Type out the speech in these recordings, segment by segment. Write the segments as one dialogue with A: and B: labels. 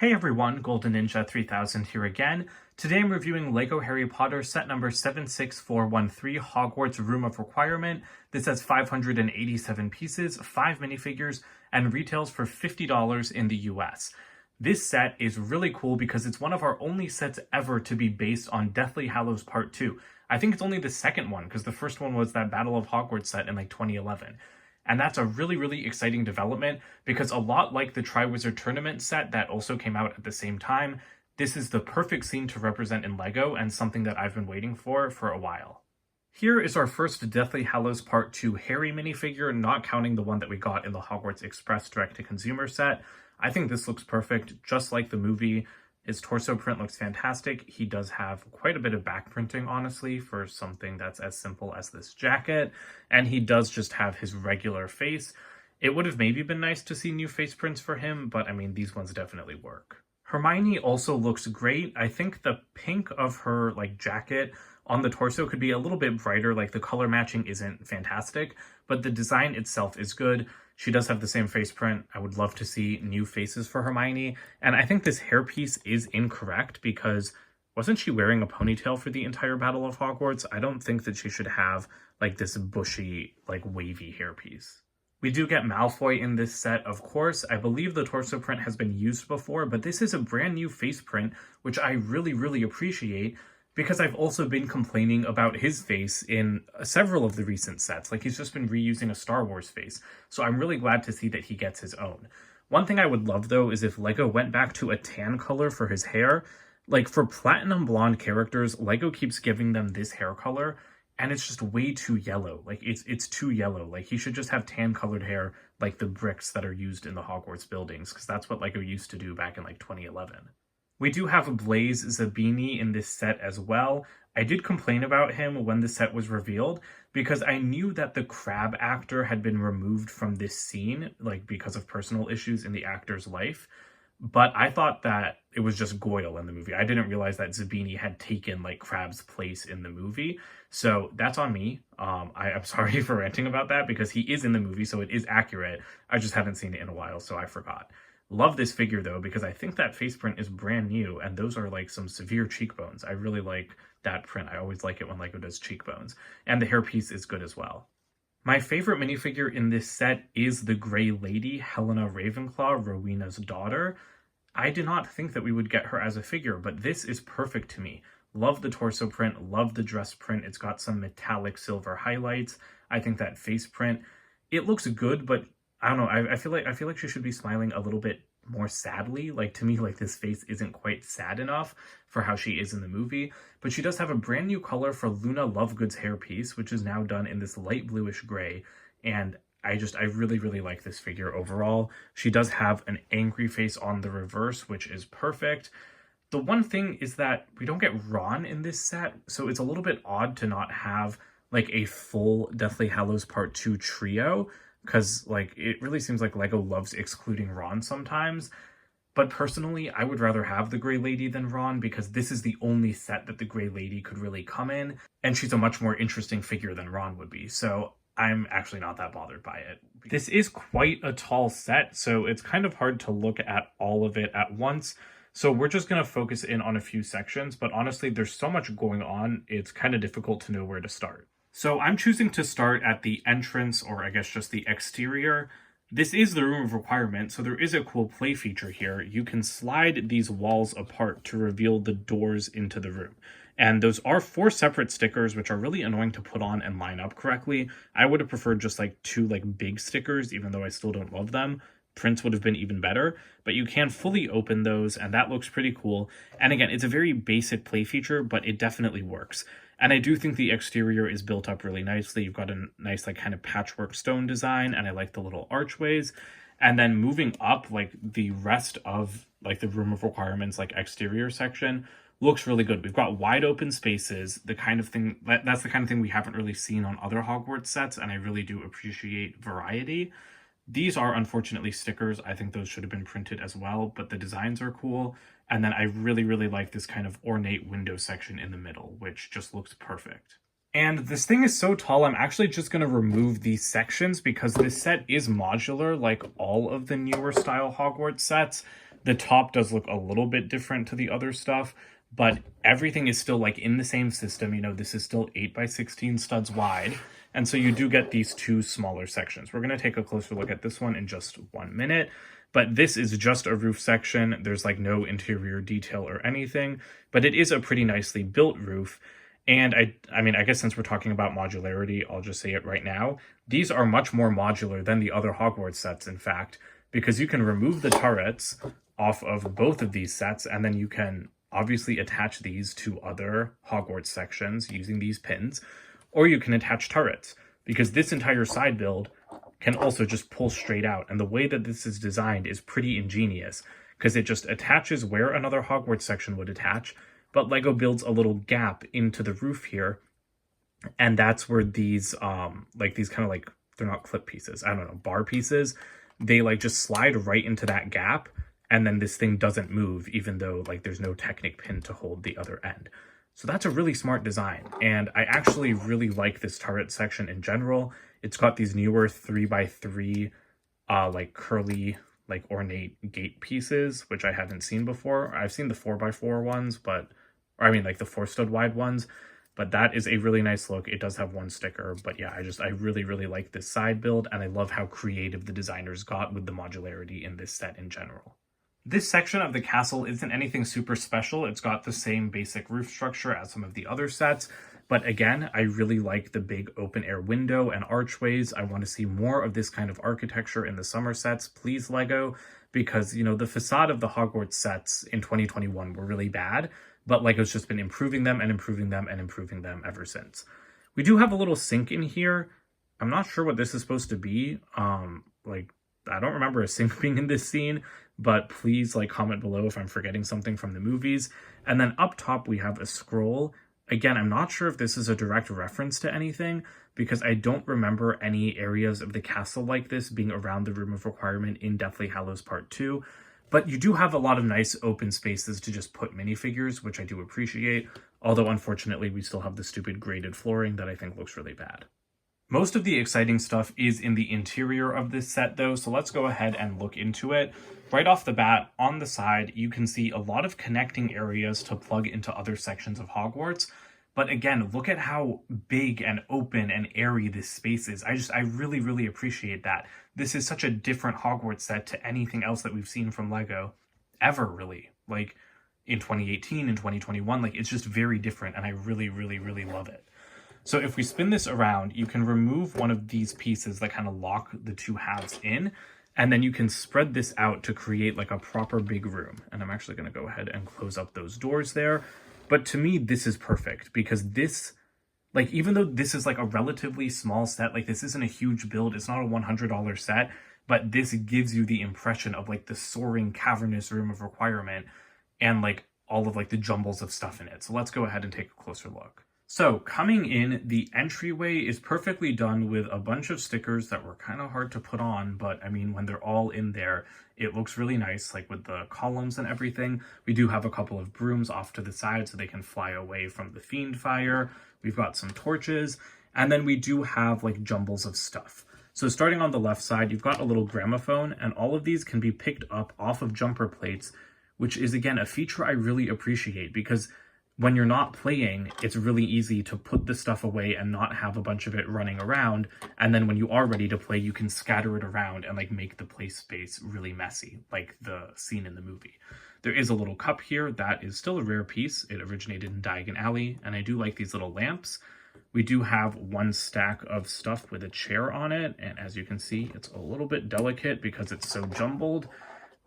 A: Hey everyone, Golden Ninja 3000 here again. Today I'm reviewing LEGO Harry Potter set number 76413 Hogwarts Room of Requirement. This has 587 pieces, 5 minifigures, and retails for $50 in the US. This set is really cool because it's one of our only sets ever to be based on Deathly Hallows Part 2. I think it's only the second one because the first one was that Battle of Hogwarts set in like 2011. And that's a really exciting development because a lot like the Triwizard Tournament set that also came out at the same time, this is the perfect scene to represent in LEGO and something that I've been waiting for a while. Here is our first Deathly Hallows Part 2 Harry minifigure, not counting the one that we got in the Hogwarts Express direct-to-consumer set. I think this looks perfect, just like the movie. His torso print looks fantastic. He does have quite a bit of back printing, honestly, for something that's as simple as this jacket. And he does just have his regular face. It would have maybe been nice to see new face prints for him, but I mean, these ones definitely work. Hermione also looks great. I think the pink of her jacket on the torso could be a little bit brighter. Like the color matching isn't fantastic, but the design itself is good. She does have the same face print. I would love to see new faces for Hermione. And I think this hairpiece is incorrect because wasn't she wearing a ponytail for the entire Battle of Hogwarts? I don't think that she should have this bushy, wavy hairpiece. We do get Malfoy in this set, of course. I believe the torso print has been used before, but this is a brand new face print, which I really appreciate because I've also been complaining about his face in several of the recent sets. He's just been reusing a Star Wars face. So I'm really glad to see that he gets his own. One thing I would love, though, is if LEGO went back to a tan color for his hair. For platinum blonde characters, LEGO keeps giving them this hair color, and it's just way too yellow. It's too yellow. He should just have tan colored hair like the bricks that are used in the Hogwarts buildings, because that's what LEGO used to do back in 2011. We do have a Blaise Zabini in this set as well. I did complain about him when the set was revealed because I knew that the crab actor had been removed from this scene, because of personal issues in the actor's life. But I thought that it was just Goyle in the movie. I didn't realize that Zabini had taken Crab's place in the movie. So that's on me. I'm sorry for ranting about that because he is in the movie, so it is accurate. I just haven't seen it in a while, so I forgot. Love this figure, though, because I think that face print is brand new, and those are, some severe cheekbones. I really like that print. I always like it when LEGO does cheekbones. And the hairpiece is good as well. My favorite minifigure in this set is the Grey Lady, Helena Ravenclaw, Rowena's daughter. I did not think that we would get her as a figure, but this is perfect to me. Love the torso print, love the dress print. It's got some metallic silver highlights. I think that face print, it looks good, but I don't know. I feel like she should be smiling a little bit more sadly. To me, this face isn't quite sad enough for how she is in the movie. But she does have a brand new color for Luna Lovegood's hairpiece, which is now done in this light bluish gray. And I really like this figure overall. She does have an angry face on the reverse, which is perfect. The one thing is that we don't get Ron in this set, so it's a little bit odd to not have a full Deathly Hallows Part 2 trio. Because, it really seems like LEGO loves excluding Ron sometimes. But personally, I would rather have the Grey Lady than Ron because this is the only set that the Grey Lady could really come in. And she's a much more interesting figure than Ron would be. So I'm actually not that bothered by it. This is quite a tall set, so it's kind of hard to look at all of it at once. So we're just going to focus in on a few sections. But honestly, there's so much going on, it's kind of difficult to know where to start. So I'm choosing to start at the entrance, or I guess just the exterior. This is the Room of Requirement, so there is a cool play feature here. You can slide these walls apart to reveal the doors into the room. And those are 4 separate stickers, which are really annoying to put on and line up correctly. I would have preferred just 2 big stickers, even though I still don't love them. Prints would have been even better, but you can fully open those, and that looks pretty cool. And again, it's a very basic play feature, but it definitely works. And I do think the exterior is built up really nicely. You've got a nice kind of patchwork stone design, and I like the little archways. And then moving up, the rest of the Room of Requirements exterior section looks really good. We've got wide open spaces, the kind of thing that's the kind of thing we haven't really seen on other Hogwarts sets, and I really do appreciate variety. These are unfortunately stickers. I think those should have been printed as well, but the designs are cool. And then I really like this kind of ornate window section in the middle, which just looks perfect. And this thing is so tall, I'm actually just going to remove these sections because this set is modular like all of the newer style Hogwarts sets. The top does look a little bit different to the other stuff, but everything is still like in the same system. You know, this is still 8x16 studs wide. And so you do get these two smaller sections. We're going to take a closer look at this one in just 1 minute. But this is just a roof section. There's like no interior detail or anything, but it is a pretty nicely built roof. And I mean, I guess since we're talking about modularity, I'll just say it right now. These are much more modular than the other Hogwarts sets, in fact, because you can remove the turrets off of both of these sets, and then you can obviously attach these to other Hogwarts sections using these pins, or you can attach turrets, because this entire side build can also just pull straight out. And the way that this is designed is pretty ingenious, because it just attaches where another Hogwarts section would attach, but LEGO builds a little gap into the roof here, and that's where these these kind of like, they're not clip pieces, I don't know, bar pieces, they like just slide right into that gap, and then this thing doesn't move, even though like there's no Technic pin to hold the other end. So that's a really smart design, and I actually really like this turret section in general. It's got these newer 3x3 like curly, like ornate gate pieces, which I haven't seen before. I've seen the 4x4 ones, but, or I mean like the 4 stud wide ones, but that is a really nice look. It does have one sticker, but yeah, I really, really like this side build, and I love how creative the designers got with the modularity in this set in general. This section of the castle isn't anything super special. It's got the same basic roof structure as some of the other sets, but again, I really like the big open air window and archways. I want to see more of this kind of architecture in the summer sets, please LEGO, because, you know, the facade of the Hogwarts sets in 2021 were really bad, but LEGO's just been improving them and improving them and improving them ever since. We do have a little sink in here. I'm not sure what this is supposed to be. Like, I don't remember a sink being in this scene, but please like comment below if I'm forgetting something from the movies. And then up top we have a scroll. Again, I'm not sure if this is a direct reference to anything, because I don't remember any areas of the castle like this being around the Room of Requirement in Deathly Hallows Part 2. But you do have a lot of nice open spaces to just put minifigures, which I do appreciate, although unfortunately we still have the stupid graded flooring that I think looks really bad. Most of the exciting stuff is in the interior of this set though, so let's go ahead and look into it. Right off the bat, on the side, you can see a lot of connecting areas to plug into other sections of Hogwarts. But again, look at how big and open and airy this space is. I really, really appreciate that. This is such a different Hogwarts set to anything else that we've seen from LEGO ever, really. Like in 2018 and 2021, like it's just very different, and I really, really, really love it. So if we spin this around, you can remove one of these pieces that kind of lock the two halves in, and then you can spread this out to create like a proper big room. And I'm actually going to go ahead and close up those doors there. But to me, this is perfect, because this, like, even though this is like a relatively small set, like this isn't a huge build, it's not a $100 set, but this gives you the impression of like the soaring cavernous Room of Requirement and like all of like the jumbles of stuff in it. So let's go ahead and take a closer look. So coming in, the entryway is perfectly done with a bunch of stickers that were kind of hard to put on, but I mean, when they're all in there, it looks really nice, like with the columns and everything. We do have a couple of brooms off to the side so they can fly away from the Fiendfyre. We've got some torches, and then we do have like jumbles of stuff. So starting on the left side, you've got a little gramophone, and all of these can be picked up off of jumper plates, which is, again, a feature I really appreciate, because when you're not playing, it's really easy to put the stuff away and not have a bunch of it running around. And then when you are ready to play, you can scatter it around and like make the play space really messy, like the scene in the movie. There is a little cup here that is still a rare piece. It originated in Diagon Alley, and I do like these little lamps. We do have one stack of stuff with a chair on it, and as you can see, it's a little bit delicate because it's so jumbled.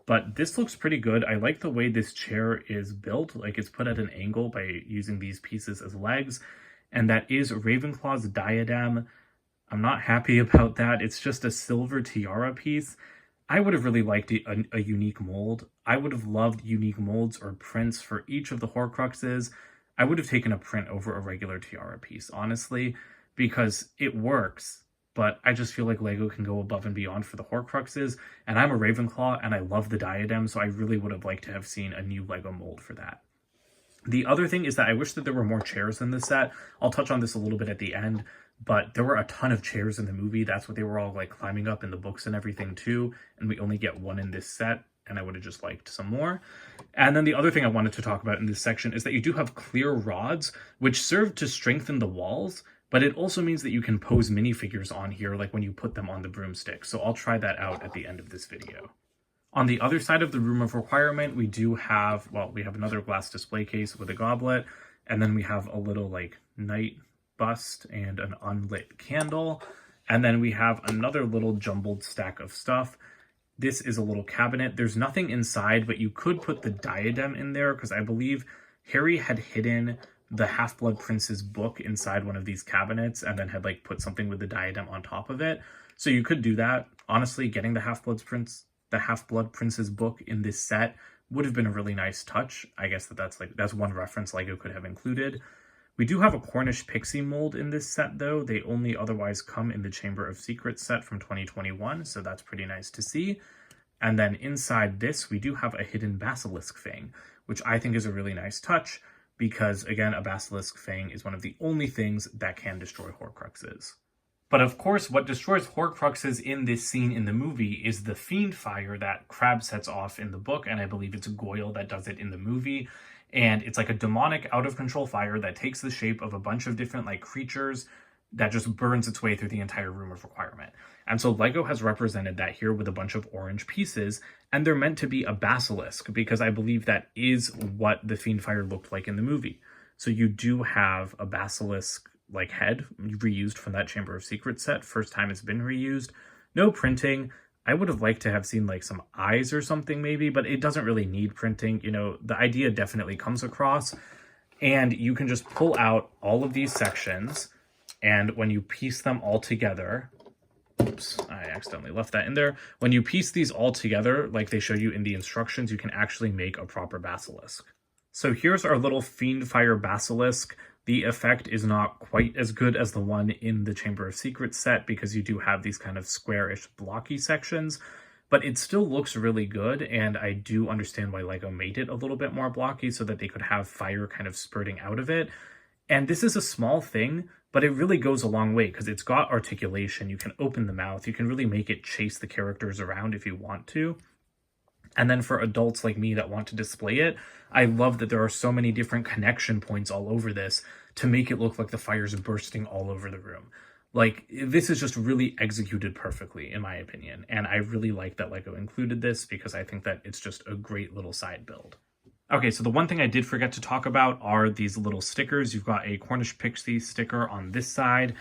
A: But this looks pretty good. I like the way this chair is built. Like, it's put at an angle by using these pieces as legs. And that is Ravenclaw's diadem. I'm not happy about that. It's just a silver tiara piece. I would have really liked a unique mold. I would have loved unique molds or prints for each of the Horcruxes. I would have taken a print over a regular tiara piece, honestly, because it works. But I just feel like LEGO can go above and beyond for the Horcruxes, and I'm a Ravenclaw, and I love the diadem, so I really would have liked to have seen a new LEGO mold for that. The other thing is that I wish that there were more chairs in this set. I'll touch on this a little bit at the end, but there were a ton of chairs in the movie. That's what they were all like climbing up in the books and everything too, and we only get one in this set. and I would have just liked some more. And then the other thing I wanted to talk about in this section is that you do have clear rods, which serve to strengthen the walls, but it also means that you can pose minifigures on here, like when you put them on the broomstick. So I'll try that out at the end of this video. On the other side of the room of requirement, we have another glass display case with a goblet, and then we have a little like knight bust and an unlit candle. And then we have another little jumbled stack of stuff. This is a little cabinet. There's nothing inside, but you could put the diadem in there because I believe Harry had hidden the Half-Blood Prince's book inside one of these cabinets and then had like put something with the diadem on top of it. So you could do that. Honestly, getting the Half-Blood Prince's book in this set would have been a really nice touch. I guess that's one reference LEGO could have included. We do have a Cornish pixie mold in this set, though. They only otherwise come in the Chamber of Secrets set from 2021, so that's pretty nice to see. And then inside this, we do have a hidden basilisk fang, which I think is a really nice touch because, again, a basilisk fang is one of the only things that can destroy Horcruxes. But of course, what destroys Horcruxes in this scene in the movie is the Fiendfyre that Crabbe sets off in the book, and I believe it's Goyle that does it in the movie. And it's like a demonic, out-of-control fire that takes the shape of a bunch of different like creatures that just burns its way through the entire room of requirement. And so LEGO has represented that here with a bunch of orange pieces, and they're meant to be a basilisk because I believe that is what the Fiendfyre looked like in the movie. So you do have a basilisk like head reused from that Chamber of Secrets set. First time it's been reused. No printing. I would have liked to have seen like some eyes or something maybe, but it doesn't really need printing. You know, the idea definitely comes across, and you can just pull out all of these sections, and when you piece them all together, oops, I accidentally left that in there. When you piece these all together, like they show you in the instructions, you can actually make a proper basilisk. So here's our little Fiendfyre basilisk. The effect is not quite as good as the one in the Chamber of Secrets set because you do have these kind of squarish blocky sections, but it still looks really good, and I do understand why LEGO made it a little bit more blocky so that they could have fire kind of spurting out of it. And this is a small thing, but it really goes a long way because it's got articulation. You can open the mouth. You can really make it chase the characters around if you want to. And then for adults like me that want to display it, I love that there are so many different connection points all over this to make it look like the fire's bursting all over the room. Like, this is just really executed perfectly, in my opinion. And I really like that LEGO included this because I think that it's just a great little side build. Okay, so the one thing I did forget to talk about are these little stickers. You've got a Cornish pixie sticker on this side,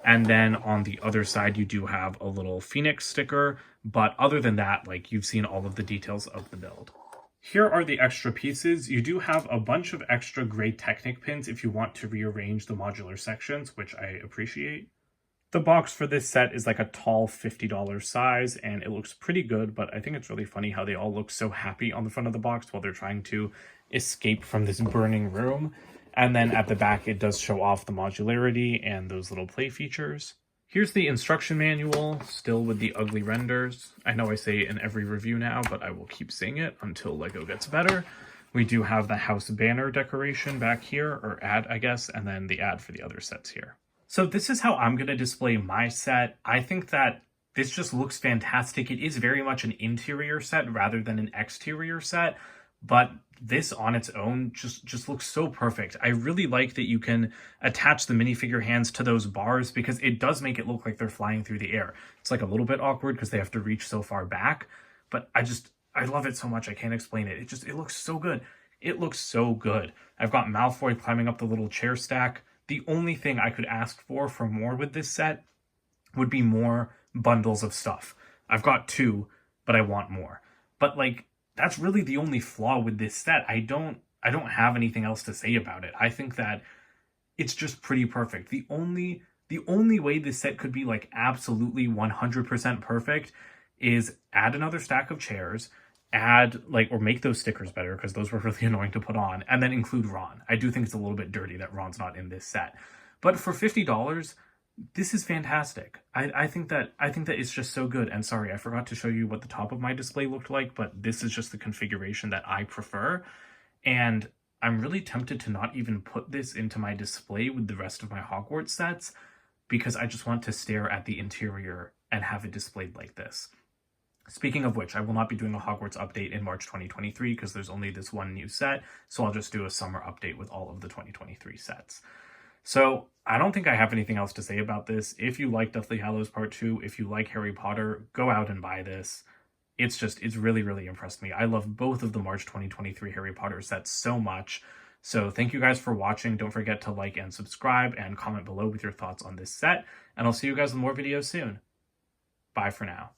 A: and then on the other side, you do have a little Phoenix sticker. But other than that, like, you've seen all of the details of the build. Here are the extra pieces. You do have a bunch of extra gray Technic pins if you want to rearrange the modular sections, which I appreciate. The box for this set is like a tall $50 size, and it looks pretty good, but I think it's really funny how they all look so happy on the front of the box while they're trying to escape from this burning room. And then at the back, it does show off the modularity and those little play features. Here's the instruction manual, still with the ugly renders. I know I say it in every review now, but I will keep saying it until LEGO gets better. We do have the house banner decoration back here, or ad, I guess, and then the ad for the other sets here. So this is how I'm going to display my set. I think that this just looks fantastic. It is very much an interior set rather than an exterior set, but this on its own just looks so perfect. I really like that you can attach the minifigure hands to those bars because it does make it look like they're flying through the air. It's like a little bit awkward because they have to reach so far back, but I love it so much. I can't explain it. It looks so good. It looks so good. I've got Malfoy climbing up the little chair stack. The only thing I could ask for more with this set would be more bundles of stuff. I've got 2, but I want more. But like, that's really the only flaw with this set. I don't have anything else to say about it. I think that it's just pretty perfect. The only way this set could be like absolutely 100% perfect is add another stack of chairs, or make those stickers better because those were really annoying to put on, and then include Ron. I do think it's a little bit dirty that Ron's not in this set. But for $50, this is fantastic. I think that it's just so good. And sorry, I forgot to show you what the top of my display looked like, but this is just the configuration that I prefer. And I'm really tempted to not even put this into my display with the rest of my Hogwarts sets because I just want to stare at the interior and have it displayed like this. Speaking of which, I will not be doing a Hogwarts update in March 2023 because there's only this one new set, so I'll just do a summer update with all of the 2023 sets. So I don't think I have anything else to say about this. If you like Deathly Hallows Part 2, if you like Harry Potter, go out and buy this. It's really, really impressed me. I love both of the March 2023 Harry Potter sets so much. So thank you guys for watching. Don't forget to like and subscribe and comment below with your thoughts on this set. And I'll see you guys with more videos soon. Bye for now.